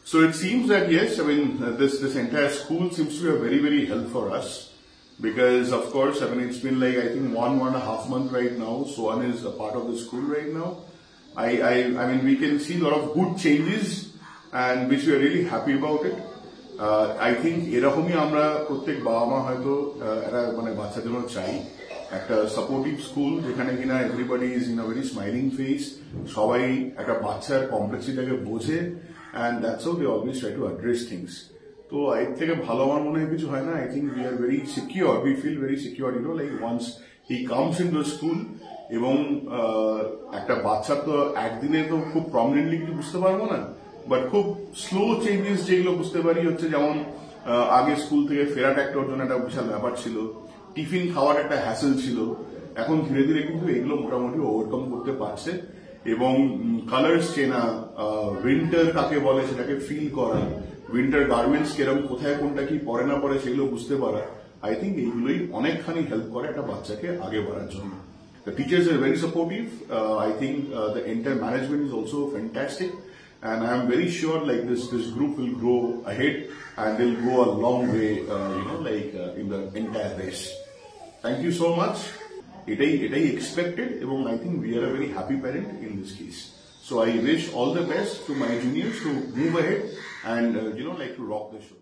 So it seems that yes, I mean this entire school seems to be a very help for us, because of course, I mean it's been like I think 1.5 months right now. Sohan is a part of the school right now. I mean we can see a lot of good changes, and which we are really happy about it. I think এরকমই আমরা প্রত্যেক বাবা মা হয়তো এরা মানে বাচ্চাদের জন্য চাই একটা সাপোর্টিভ স্কুল যেখানে কিনা everybody is in a very smiling face, সবাই একটা বাচ্চার কমপ্লেক্সিটিটাকে বোঝে, and that's how they always try to address things. তো এর থেকে ভালো আমার মনে হয় কিছু হয় না. I think we are very secure, we feel very secure, you know, like once he comes into the school. এবং একটা বাচ্চা তো একদিনে তো খুব প্রমিনেন্টলি কিছু বুঝতে পারবো না, বাট খুব স্লো চেঞ্জেস যেগুলো বুঝতে পারি হচ্ছে যেমন আগে স্কুল থেকে ফেরাটা একটা ওর জন্য একটা বিশাল ব্যাপার ছিল, টিফিন খাওয়ার একটা হ্যাসেল ছিল, এখন ধীরে ধীরে কিন্তু এগুলো মোটামুটি ওভারকাম করতে পারছে, এবং কালার্স চেনা, উইন্টার কাকে বলে সেটাকে ফিল করা, উইন্টার গার্মেন্টস কিরকম কোথায় কোনটা কি পরে না পরে সেগুলো বুঝতে পারা, আই থিঙ্ক এইগুলোই অনেকখানি হেল্প করে একটা বাচ্চাকে আগে বাড়ার জন্য. The teachers are very supportive. I think the entire management is also fantastic, and I am very sure like this group will grow ahead and they'll go a long way, you know, like in the entire race. Thank you so much. Etai expected, এবং I think we are a very happy parent in this case. So I wish all the best to my juniors to move ahead and you know, like to rock the show.